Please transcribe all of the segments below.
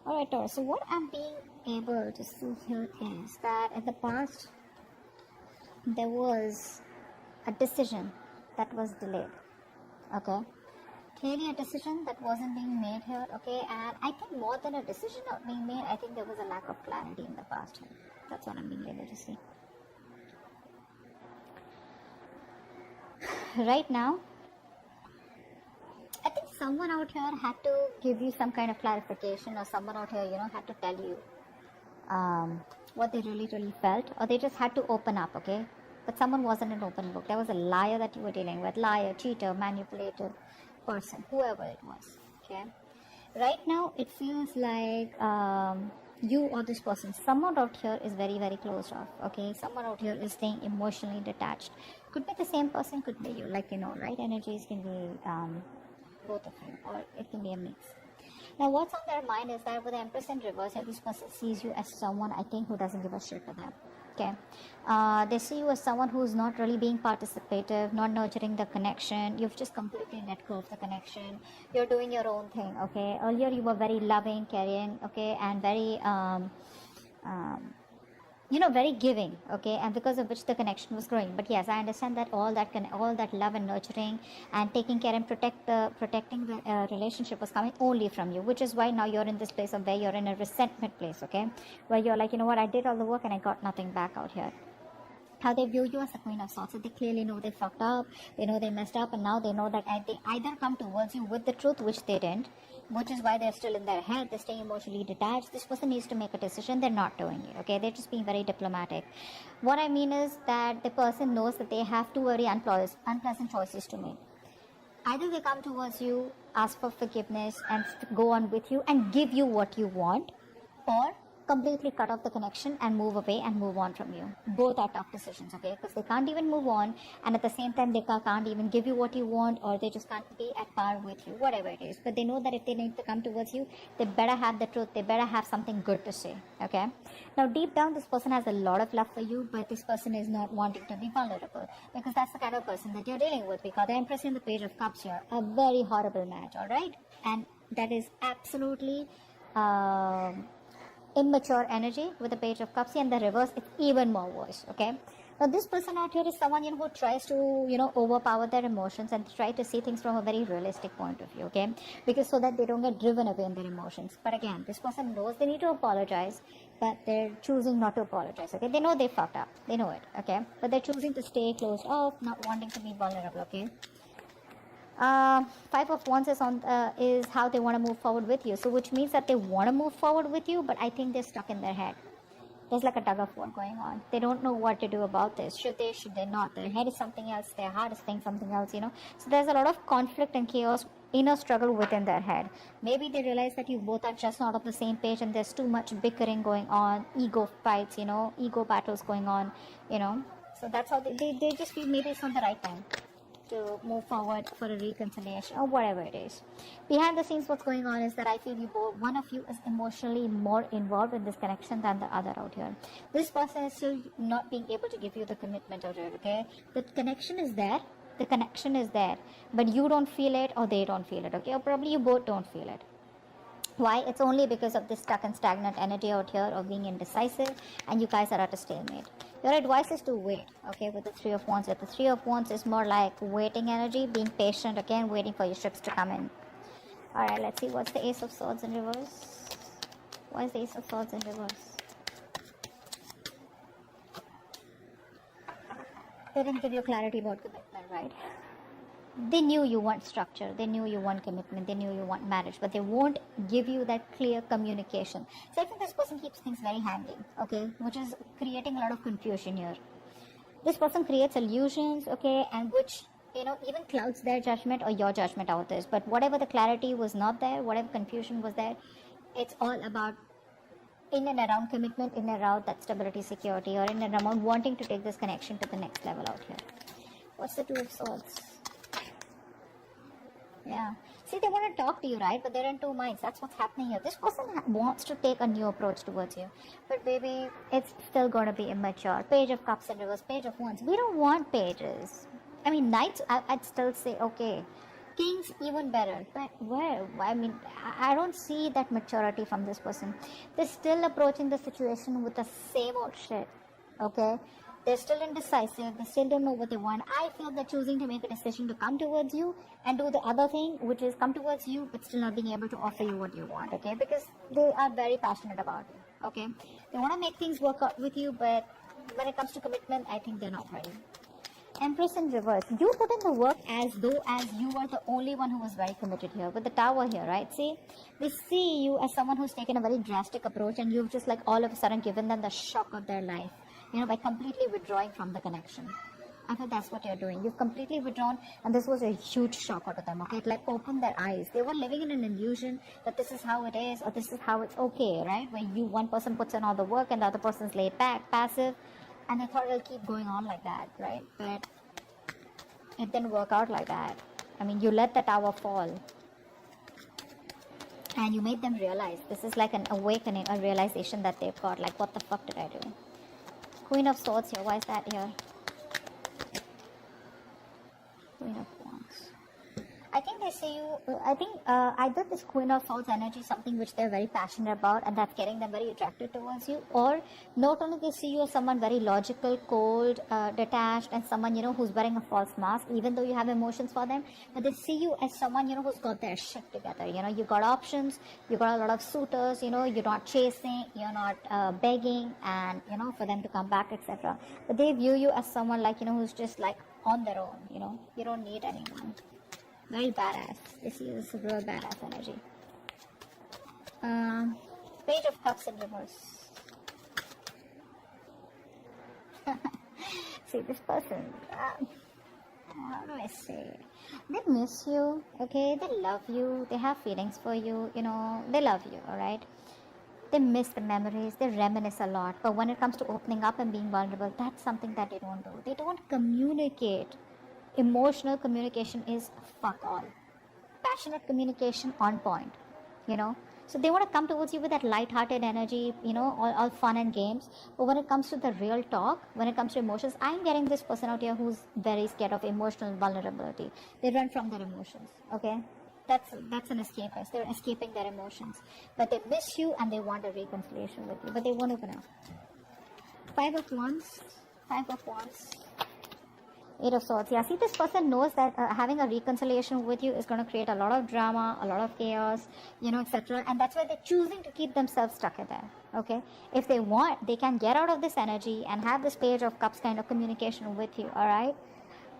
Alright, Taurus, so what I'm being able to see here is that in the past there was a decision that was delayed. Okay, clearly a decision that wasn't being made here. Okay, and I think more than a decision not being made, I think there was a lack of clarity in the past here. That's what I'm being able to see. Right now, I think someone out here had to give you some kind of clarification, or someone out here, had to tell you what they really felt, or they just had to open up. Okay, but someone wasn't an open book. There was a liar that you were dealing with, liar, cheater, manipulator person, whoever it was. Okay, right now it feels like you or this person, someone out here is very closed off. Okay, someone out here is staying emotionally detached. Could be the same person, could be you, right? Energies can be both of you, or it can be a mix. Now what's on their mind is that with the Empress in reverse, this person sees you as someone, I think, who doesn't give a shit for them. Okay, they see you as someone who's not really being participative, not nurturing the connection. You've just completely let go of the connection. You're doing your own thing. Okay, earlier you were very loving, caring, okay, and very very giving. Okay, and because of which the connection was growing. But yes, I understand that all that love and nurturing and taking care and protecting the relationship was coming only from you, which is why now you're in this place of where you're in a resentment place. Okay, where you're like, you know what, I did all the work and I got nothing back out here. How they view you as the Queen of Swords. So they clearly know they fucked up, they know they messed up, and now they know that they either come towards you with the truth, which they didn't, which is why they're still in their head, they're staying emotionally detached. This person needs to make a decision, they're not doing it. Okay, they're just being very diplomatic. What I mean is that the person knows that they have two very unpleasant choices to make. Either they come towards you, ask for forgiveness, and go on with you and give you what you want, or completely cut off the connection and move away and move on from you. Both are tough decisions, okay? Because they can't even move on, and at the same time they can't even give you what you want, or they just can't be at par with you, whatever it is. But they know that if they need to come towards you, they better have the truth, they better have something good to say, okay? Now deep down, this person has a lot of love for you, but this person is not wanting to be vulnerable, because that's the kind of person that you're dealing with. Because the Empress in the Page of Cups here, a very horrible match, alright? And that is absolutely immature energy with the Page of Cups, and the reverse, it's even more worse. Okay, now this person out here is someone who tries to overpower their emotions and try to see things from a very realistic point of view. Okay, because so that they don't get driven away in their emotions. But again, this person knows they need to apologize, but they're choosing not to apologize. Okay, they know they fucked up, they know it. Okay, but they're choosing to stay closed off, not wanting to be vulnerable. Okay, Five of Wands is how they want to move forward with you. So which means that they want to move forward with you, but I think they're stuck in their head. There's like a tug of war going on. They don't know what to do about this. Should they not? Their head is something else, their heart is saying something else, So there's a lot of conflict and chaos, inner struggle within their head. Maybe they realize that you both are just not on the same page, and there's too much bickering going on, ego fights, ego battles going on, So that's how they just feel maybe it's not the right time to move forward for a reconciliation or whatever it is. Behind the scenes, what's going on is that I feel one of you is emotionally more involved in this connection than the other out here. This person is still not being able to give you the commitment out here. Okay, the connection is there, but you don't feel it, or they don't feel it. Okay, or probably you both don't feel it. Why? It's only because of this stuck and stagnant energy out here of being indecisive, and you guys are at a stalemate. Your advice is to wait, okay, with the Three of Wands. The Three of Wands is more like waiting energy, being patient, again, waiting for your ships to come in. Alright, let's see, what's the Ace of Swords in reverse? Why is the Ace of Swords in reverse? They didn't give you clarity about commitment, right? They knew you want structure, they knew you want commitment, they knew you want marriage, but they won't give you that clear communication. So I think this person keeps things very hanging, okay, which is creating a lot of confusion here. This person creates illusions, okay, and which, even clouds their judgment or your judgment out this. But whatever the clarity was not there, whatever confusion was there, it's all about in and around commitment, in and around that stability, security, or in and around wanting to take this connection to the next level out here. What's the Two of Swords? Yeah. See, they want to talk to you, right? But they're in two minds. That's what's happening here. This person wants to take a new approach towards you. But baby, it's still going to be immature. Page of Cups in reverse, Page of Wands. We don't want pages. I mean, Knights, I'd still say, okay, Kings even better, but where? I mean, I don't see that maturity from this person. They're still approaching the situation with the same old shit. Okay, they're still indecisive. They still don't know what they want. I feel they're choosing to make a decision to come towards you and do the other thing, which is come towards you, but still not being able to offer you what you want. Okay, because they are very passionate about it. Okay, they want to make things work out with you, but when it comes to commitment, I think they're not ready. Empress in reverse. You put in the work as though as you were the only one who was very committed here. With the tower here, right? See? They see you as someone who's taken a very drastic approach and you've just like all of a sudden given them the shock of their life. You know, by completely withdrawing from the connection. I feel that's what you're doing. You've completely withdrawn and this was a huge shock out of them. Okay? It like opened their eyes. They were living in an illusion that this is how it is or this is how it's okay, right? Where you, one person puts in all the work and the other person's laid back, passive. And I thought it'll keep going on like that, right? But it didn't work out like that. I mean, you let the tower fall. And you made them realize. This is like an awakening, a realization that they've got. Like, what the fuck did I do? Queen of Swords here. Why is that here? Queen of Wands. I think they see you, I think either this Queen of Swords energy is something which they're very passionate about and that's getting them very attracted towards you, or not only they see you as someone very logical, cold, detached, and someone, you know, who's wearing a false mask, even though you have emotions for them, but they see you as someone, you know, who's got their shit together. You know, you got options, you got a lot of suitors, you know, you're not chasing, you're not begging, and, you know, for them to come back, etc. But they view you as someone like, you know, who's just like on their own, you know, you don't need anyone. Very badass. This is a real badass energy. Page of Cups in reverse. See, this person, how do I say it? They miss you, okay? They love you. They have feelings for you, you know. They love you, alright? They miss the memories. They reminisce a lot. But when it comes to opening up and being vulnerable, that's something that they don't do. They don't communicate. Emotional communication is fuck all. Passionate communication on point, you know. So they want to come towards you with that light-hearted energy, you know, all fun and games. But when it comes to the real talk, when it comes to emotions, I'm getting this person out here who's very scared of emotional vulnerability. They run from their emotions, okay? That's an escapist. They're escaping their emotions. But they miss you and they want a reconciliation with you. But they won't open up. Five of Wands. Eight of Swords. Yeah, see, this person knows that having a reconciliation with you is going to create a lot of drama, a lot of chaos, you know, etc. And that's why they're choosing to keep themselves stuck in there, okay? If they want, they can get out of this energy and have this Page of Cups kind of communication with you, all right?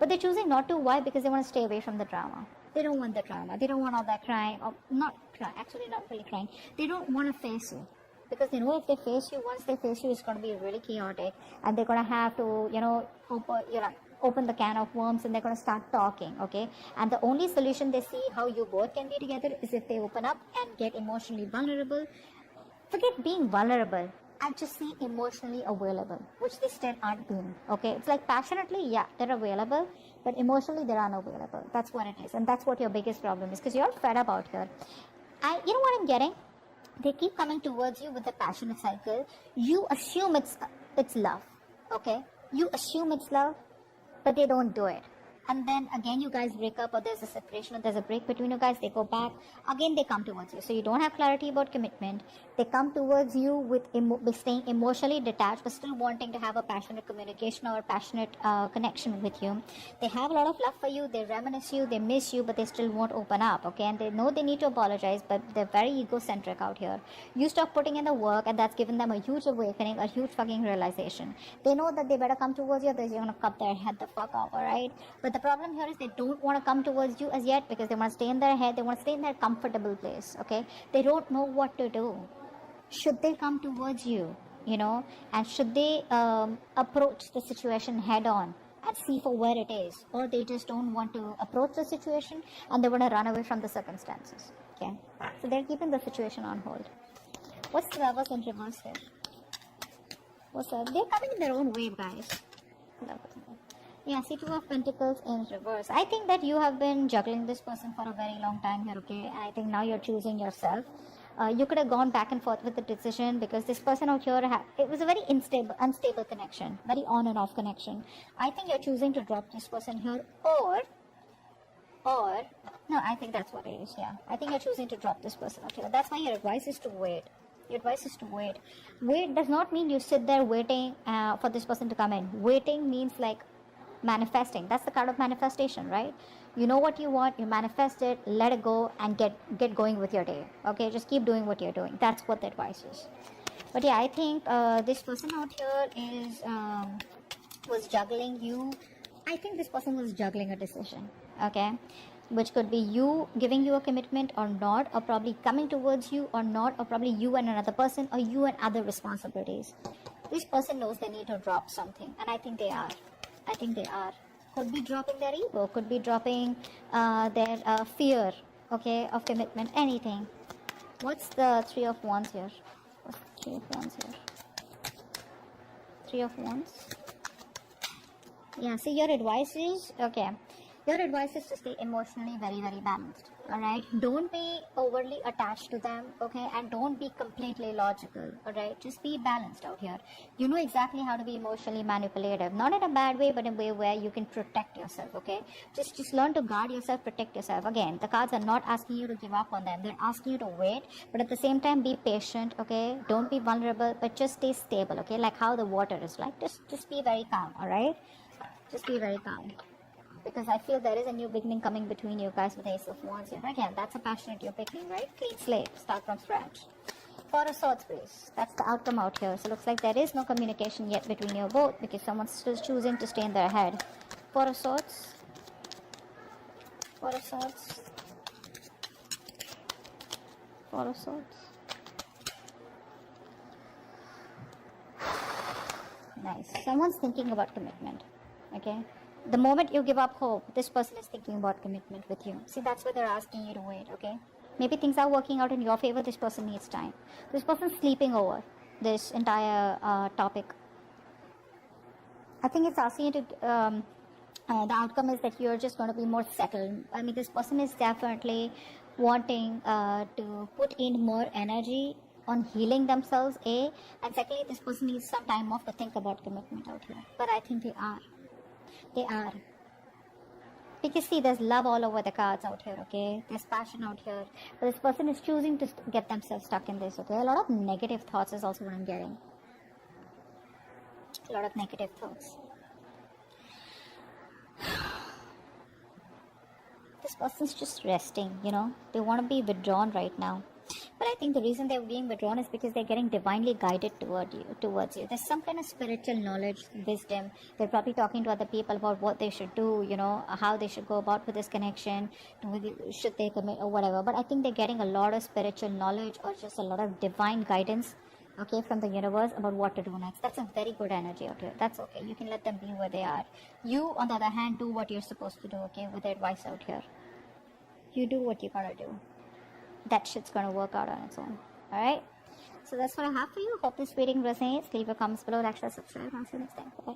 But they're choosing not to. Why? Because they want to stay away from the drama. They don't want the drama. They don't want all that crying. Or not crying, actually not really crying. They don't want to face you. Because they know if they face you, once they face you, it's going to be really chaotic. And they're going to have to, you know, open the can of worms and they're going to start talking, okay? And the only solution they see how you both can be together is if they open up and get emotionally vulnerable. Forget being vulnerable. I just see emotionally available, which they still aren't being, okay? It's like passionately, yeah, they're available, but emotionally they're unavailable. That's what it is. And that's what your biggest problem is, because you're fed up out here. And you know what I'm getting? They keep coming towards you with the passionate cycle. You assume it's love, okay? You assume it's love, but they don't do it. And then again you guys break up, or there's a separation, or there's a break between you guys, they go back, again they come towards you. So you don't have clarity about commitment. They come towards you with staying emotionally detached, but still wanting to have a passionate communication or a passionate connection with you. They have a lot of love for you, they reminisce you, they miss you, but they still won't open up, okay? And they know they need to apologize, but they're very egocentric out here. You stop putting in the work, and that's given them a huge awakening, a huge fucking realization. They know that they better come towards you, they're gonna cut their head the fuck off, alright? But the problem here is they don't want to come towards you as yet, because they want to stay in their head, they want to stay in their comfortable place, okay? They don't know what to do. Should they come towards you, you know, and should they approach the situation head on and see for where it is, or they just don't want to approach the situation and they want to run away from the circumstances, okay? So they're keeping the situation on hold. What's the Lovers in reverse here? What's up? They're coming in their own wave, guys. Yeah, see, Two of Pentacles in reverse. I think that you have been juggling this person for a very long time here, okay? I think now you're choosing yourself. You could have gone back and forth with the decision, because this person out here, it was a very unstable connection, very on and off connection. I think you're choosing to drop this person here, Or no, I think that's what it is. Yeah, I think you're choosing to drop this person out here. That's why your advice is to wait. Your advice is to wait. Wait does not mean you sit there waiting for this person to come in. Waiting means like manifesting. That's the card of manifestation, right? You know what you want, you manifest it, let it go, and get going with your day. Okay, just keep doing what you're doing. That's what the advice is. But yeah, I think this person out here is was juggling you. I think this person was juggling a decision, okay, which could be you giving you a commitment or not, or probably coming towards you or not, or probably you and another person, or you and other responsibilities. This person knows they need to drop something, and I think they are. I think they are. Could be dropping their ego, could be dropping their fear, okay, of commitment, anything. What's the Three of Wands here? What's the Three of Wands here? Three of Wands. Yeah, see, your advice is, okay, your advice is to stay emotionally very, very balanced. Alright, don't be overly attached to them, okay, and don't be completely logical. Alright, just be balanced out here. You know exactly how to be emotionally manipulative, not in a bad way, but in a way where you can protect yourself. Okay, just learn to guard yourself, protect yourself. Again, the cards are not asking you to give up on them, they're asking you to wait, but at the same time be patient. Okay, don't be vulnerable, but just stay stable. Okay, like how the water is, like just be very calm. Alright, just be very calm, because I feel there is a new beginning coming between you guys with Ace of Wands here. Again, that's a passionate new beginning, right? Clean slate, start from scratch. Four of Swords, please. That's the outcome out here. So looks like there is no communication yet between you both, because someone's still choosing to stay in their head. Four of Swords. Four of Swords. Four of Swords. Nice. Someone's thinking about commitment. Okay, the moment you give up hope, this person is thinking about commitment with you. See, that's why they're asking you to wait. Okay, maybe things are working out in your favor, this person needs time. This person's sleeping over this entire topic. I think it's asking you to the outcome is that you're just going to be more settled. I mean, this person is definitely wanting to put in more energy on healing themselves, A, and secondly, this person needs some time off to think about commitment out here. But I think they are. They are. Because see, there's love all over the cards out here, okay? There's passion out here. But this person is choosing to get themselves stuck in this, okay? A lot of negative thoughts is also what I'm getting. A lot of negative thoughts. This person's just resting, you know? They want to be withdrawn right now. But I think the reason they're being withdrawn is because they're getting divinely guided towards you. There's some kind of spiritual knowledge, wisdom. They're probably talking to other people about what they should do, you know, how they should go about with this connection, should they commit or whatever. But I think they're getting a lot of spiritual knowledge or just a lot of divine guidance, okay, from the universe about what to do next. That's a very good energy out here. That's okay. You can let them be where they are. You, on the other hand, do what you're supposed to do, okay, with the advice out here. You do what you gotta do. That shit's gonna work out on its own. Alright? So that's what I have for you. Hope this reading resonates. Leave your comments below, like, share, subscribe. I'll see you next time. Bye.